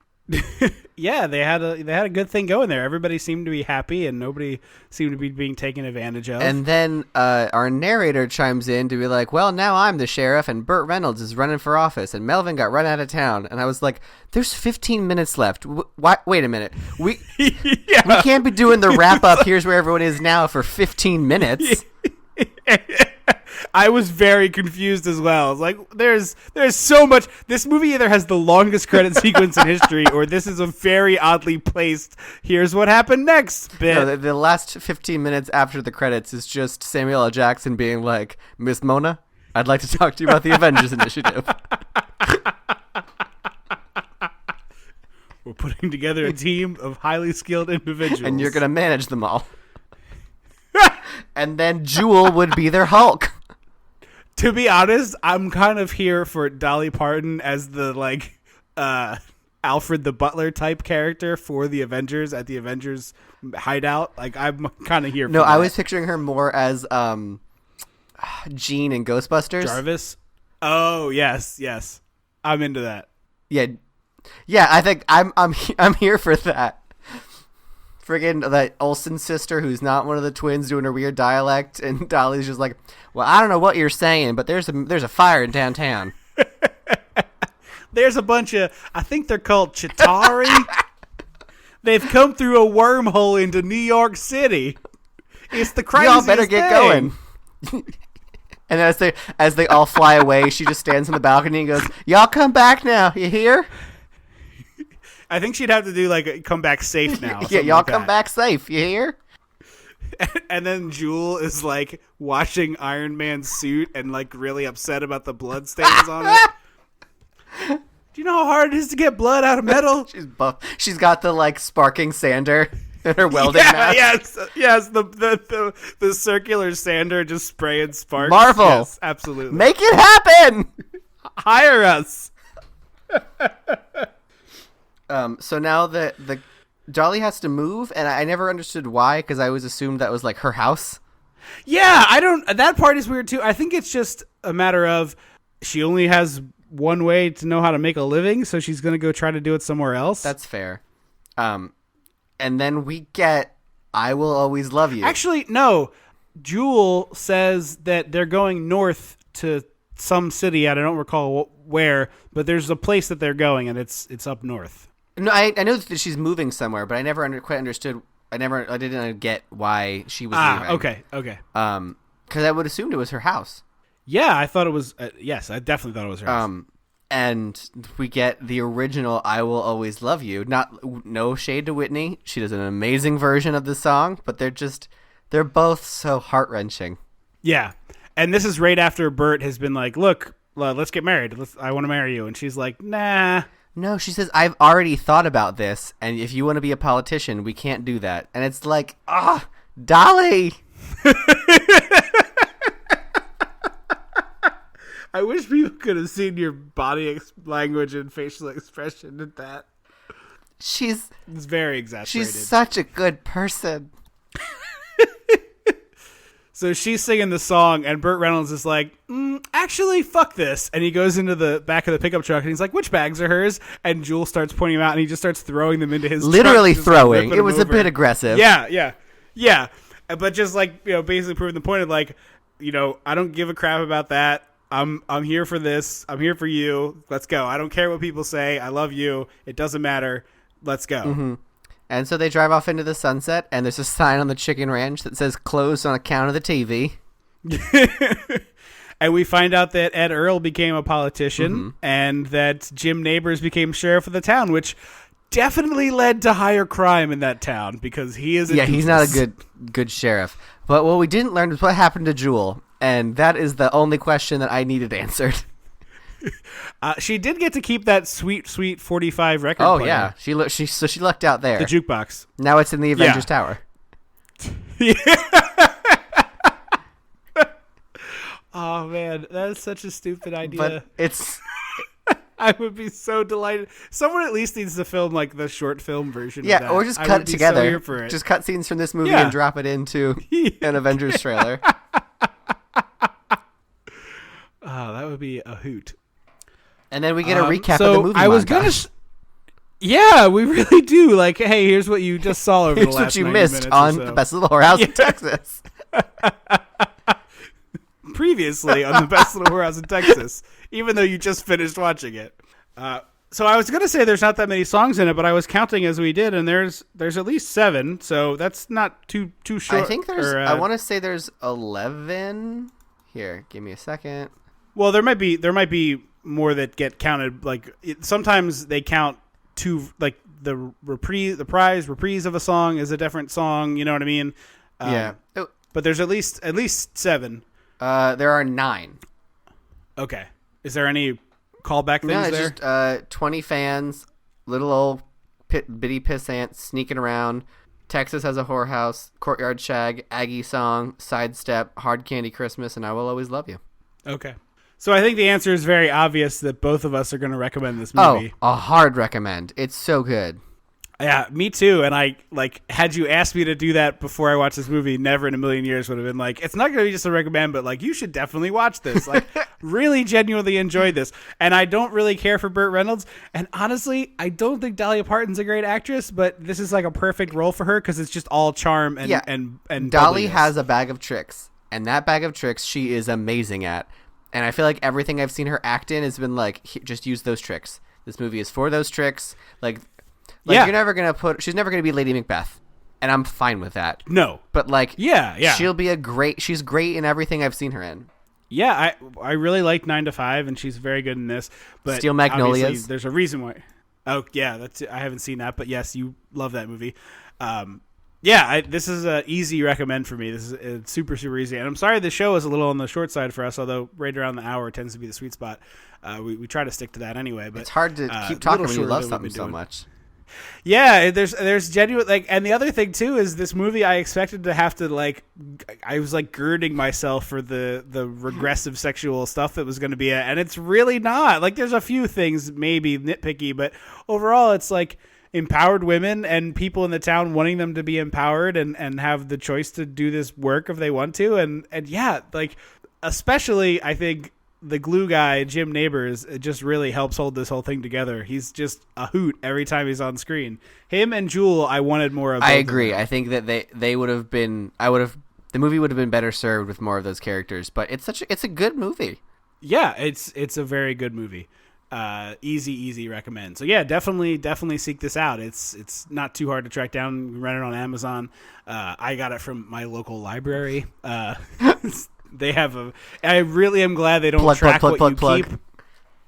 Yeah, they had a good thing going there. Everybody seemed to be happy, and nobody seemed to be being taken advantage of. And then our narrator chimes in to be like, well, now I'm the sheriff, and Burt Reynolds is running for office, and Melvin got run out of town. And I was like, there's 15 minutes left. Wait a minute. We can't be doing the wrap-up, here's where everyone is now, for 15 minutes. I was very confused as well. It's like, there's so much. This movie either has the longest credit sequence in history, or this is a very oddly placed, here's what happened next bit. No, the last 15 minutes after the credits is just Samuel L. Jackson being like, Miss Mona, I'd like to talk to you about the Avengers Initiative. We're putting together a team of highly skilled individuals. And you're going to manage them all. And then Jewel would be their Hulk. To be honest, I'm kind of here for Dolly Parton as the, Alfred the Butler type character for the Avengers at the Avengers hideout. Like, I'm kind of here for No, that. I was picturing her more as Jean in Ghostbusters. Jarvis? Oh, yes. I'm into that. Yeah, I think I'm here for that. Friggin' that Olsen sister who's not one of the twins doing her weird dialect, and Dolly's just like, well, I don't know what you're saying, but there's a fire in downtown. There's a bunch of, I think they're called Chitauri. They've come through a wormhole into New York City. It's the craziest Y'all better get thing. going. And as they all fly away, she just stands on the balcony and goes, y'all come back now, you hear? I think she'd have to do come back safe now. Yeah, y'all come back safe, you hear? And then Jewel is washing Iron Man's suit and really upset about the blood stains on it. Do you know how hard it is to get blood out of metal? She's buff. She's got the sparking sander in her welding mask. Yes. The circular sander just spraying sparks. Marvel, yes, absolutely. Make it happen. Hire us. So now the Dolly has to move, and I never understood why, because I always assumed that was her house. Yeah, that part is weird too. I think it's just a matter of she only has one way to know how to make a living, so she's going to go try to do it somewhere else. That's fair. And then we get I Will Always Love You. Actually, no. Jewel says that they're going north to some city. I don't recall where, but there's a place that they're going, and it's up north. No, I know that she's moving somewhere, but I never quite understood. I didn't get why she was leaving. Okay. Because I would assumed it was her house. Yeah, I thought it was. Yes, I definitely thought it was her house. And we get the original "I Will Always Love You." No shade to Whitney; she does an amazing version of the song, but they're both so heart wrenching. Yeah, and this is right after Bert has been like, "Look, let's get married. I want to marry you," and she's like, "Nah." No, she says, I've already thought about this, and if you want to be a politician, we can't do that. And it's like, Dolly! I wish people could have seen your body language and facial expression at that. It's very exaggerated. She's such a good person. So she's singing the song, and Burt Reynolds is like, actually, fuck this. And he goes into the back of the pickup truck, and he's like, which bags are hers? And Jewel starts pointing them out, and he just starts throwing them into his Literally truck. throwing. It was a bit aggressive. Yeah. But just basically proving the point of I don't give a crap about that. I'm here for this. I'm here for you. Let's go. I don't care what people say. I love you. It doesn't matter. Let's go. Mm-hmm. And so they drive off into the sunset, and there's a sign on the chicken ranch that says closed on account of the TV. And we find out that Ed Earl became a politician, and that Jim Nabors became sheriff of the town, which definitely led to higher crime in that town because he is he's not a good sheriff. But what we didn't learn was what happened to Jewel. And that is the only question that I needed answered. She did get to keep that sweet 45 record Oh player. yeah, she lucked out there. The jukebox. Now it's in the Avengers Tower. Oh man, that is such a stupid idea. But it's I would be so delighted. Someone at least needs to film like the short film version. of that. or just I cut would be together. So here for it. Just cut scenes from this movie Yeah. and drop it into an Avengers trailer. Oh, that would be a hoot. And then we get a recap so of the movie. I was montage. Yeah, we really do. Like, hey, here's what you just saw over Here's the last what you 90 missed minutes on or so. the Best Little Whorehouse in Texas. Previously on the Best Little Whorehouse in Texas, even though you just finished watching it. So I was going to say there's not that many songs in it, but I was counting as we did, and there's at least 7, so that's not too short. I think there's. I want to say there's 11. Here, give me a second. Well, there might be more that get counted. Like sometimes they count two, like the reprise of a song is a different song. You know what I mean? Yeah. But there's at least 7. There are 9. Okay. Is there any callback things No, it's there? just 20 fans, little old bitty pissants sneaking around. Texas has a whorehouse, courtyard shag, Aggie song, sidestep, hard candy Christmas, and I will always love you. Okay. So I think the answer is very obvious that both of us are going to recommend this movie. Oh, a hard recommend. It's so good. Yeah, me too. And I had you asked me to do that before I watched this movie, never in a million years would have been like, it's not going to be just a recommend, but like you should definitely watch this. Like really genuinely enjoyed this. And I don't really care for Burt Reynolds. And honestly, I don't think Dolly Parton's a great actress, but this is like a perfect role for her because it's just all charm and and Dolly bubbliness. has a bag of tricks, and that bag of tricks she is amazing at. And I feel like everything I've seen her act in has been like, just use those tricks. This movie is for those tricks. Like Yeah. you're never gonna she's never gonna be Lady Macbeth, and I'm fine with that. No. But like, Yeah. she'll be she's great in everything I've seen her in. Yeah, I really like 9 to 5, and she's very good in this. But Steel Magnolias. obviously there's a reason why. Oh yeah, I haven't seen that, but yes, you love that movie. This is an easy recommend for me. This is super easy, and I'm sorry the show is a little on the short side for us. Although right around the hour tends to be the sweet spot. We try to stick to that anyway. But It's hard to keep talking when you love something so much. Yeah, there's genuine and the other thing too is this movie I expected to have to I was girding myself for the regressive sexual stuff that was going to be and it's really not. Like there's a few things maybe nitpicky, but overall it's like empowered women and people in the town wanting them to be empowered and have the choice to do this work if they want to and yeah, like especially I think the glue guy, Jim Neighbors, it just really helps hold this whole thing together. He's just a hoot every time he's on screen. Him and Jewel, I wanted more of. I agree. I think that they would have been. The movie would have been better served with more of those characters. But it's a good movie. Yeah, it's a very good movie. Easy recommend. So yeah, definitely seek this out. It's not too hard to track down. You can rent it on Amazon. I got it from my local library. They have I really am glad they don't track what you keep.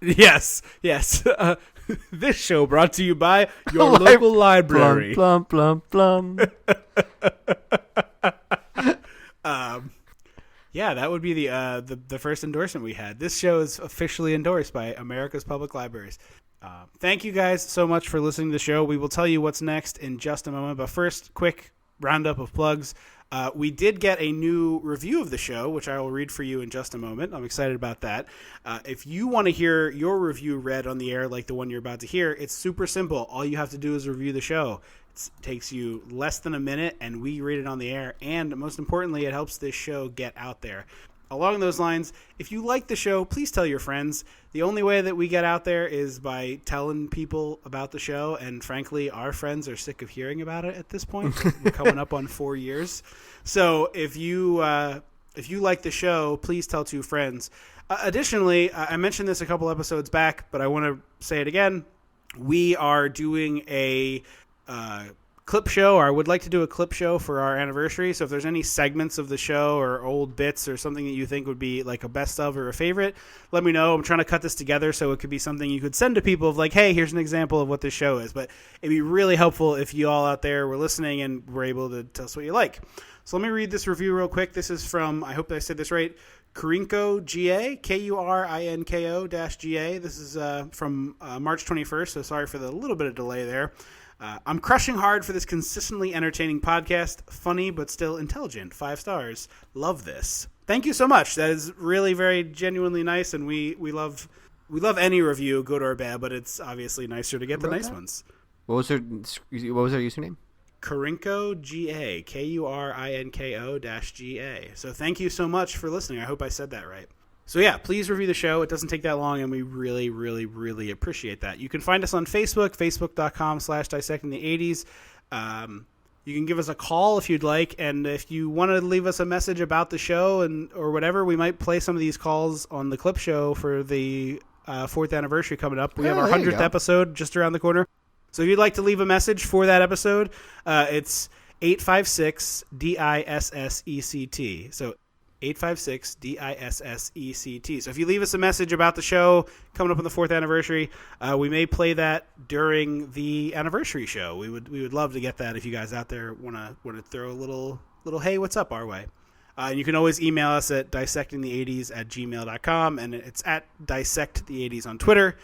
Yes. This show brought to you by your local library. Plum, plum, plum, plum. Yeah, that would be the first endorsement we had. This show is officially endorsed by America's Public Libraries. Thank you guys so much for listening to the show. We will tell you what's next in just a moment, but first, quick roundup of plugs. We did get a new review of the show, which I will read for you in just a moment. I'm excited about that. If you want to hear your review read on the air like the one you're about to hear, it's super simple. All you have to do is review the show. It takes you less than a minute, and we read it on the air. And most importantly, it helps this show get out there. Along those lines, if you like the show, please tell your friends. The only way that we get out there is by telling people about the show, and frankly, our friends are sick of hearing about it at this point. We're coming up on 4 years. So if you like the show, please tell 2 friends. Additionally, I mentioned this a couple episodes back, but I want to say it again. We are doing a clip show, or I would like to do a clip show for our anniversary. So if there's any segments of the show or old bits or something that you think would be like a best of or a favorite, let me know. I'm trying to cut this together so it could be something you could send to people of like, hey, here's an example of what this show is. But it'd be really helpful if you all out there were listening and were able to tell us what you like. So let me read this review real quick. This is from, I hope I said this right, Kurinko GA, Kurinko-GA. This is from March 21st, so sorry for the little bit of delay there. I'm crushing hard for this consistently entertaining podcast. Funny, but still intelligent. 5 stars. Love this. Thank you so much. That is really very genuinely nice, and we love any review, good or bad, but it's obviously nicer to get the nice ones. What was her username? Kurinko GA, Kurinko-GA. So thank you so much for listening. I hope I said that right. So yeah, please review the show. It doesn't take that long, and we really, really, really appreciate that. You can find us on Facebook, facebook.com/dissectingthe80s. You can give us a call if you'd like, and if you want to leave us a message about the show or whatever, we might play some of these calls on the clip show for the 4th anniversary coming up. We have our 100th episode just around the corner. So if you'd like to leave a message for that episode, it's 856-DISSECT. So 856-DISSECT. So if you leave us a message about the show coming up on the 4th anniversary, we may play that during the anniversary show. We would love to get that if you guys out there want to throw a little hey, what's up our way. You can always email us at dissectingthe80s@gmail.com, and it's at dissectthe80s on Twitter.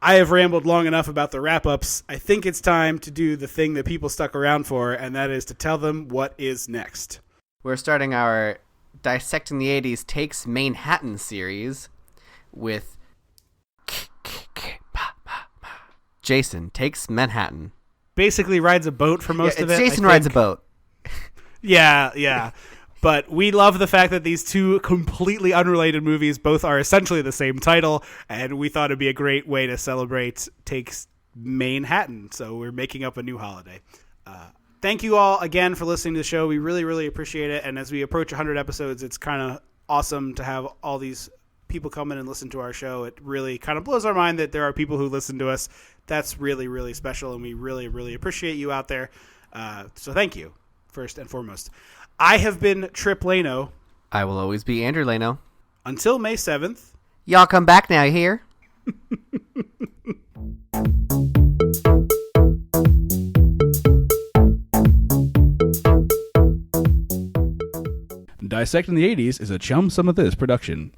I have rambled long enough about the wrap-ups. I think it's time to do the thing that people stuck around for, and that is to tell them what is next. We're starting our Dissecting the 80s Takes Manhattan series with Jason Takes Manhattan. Basically rides a boat for most of it. Jason rides a boat. Yeah. But we love the fact that these two completely unrelated movies both are essentially the same title, and we thought it'd be a great way to celebrate Takes Manhattan. So we're making up a new holiday. Thank you all again for listening to the show. We really, really appreciate it. And as we approach 100 episodes, it's kind of awesome to have all these people come in and listen to our show. It really kind of blows our mind that there are people who listen to us. That's really, really special, and we really, really appreciate you out there. So thank you, first and foremost. I have been Trip Lano. I will always be Andrew Lano. Until May 7th. Y'all come back now, you hear? Dissecting the 80s is a Chum Some of This production.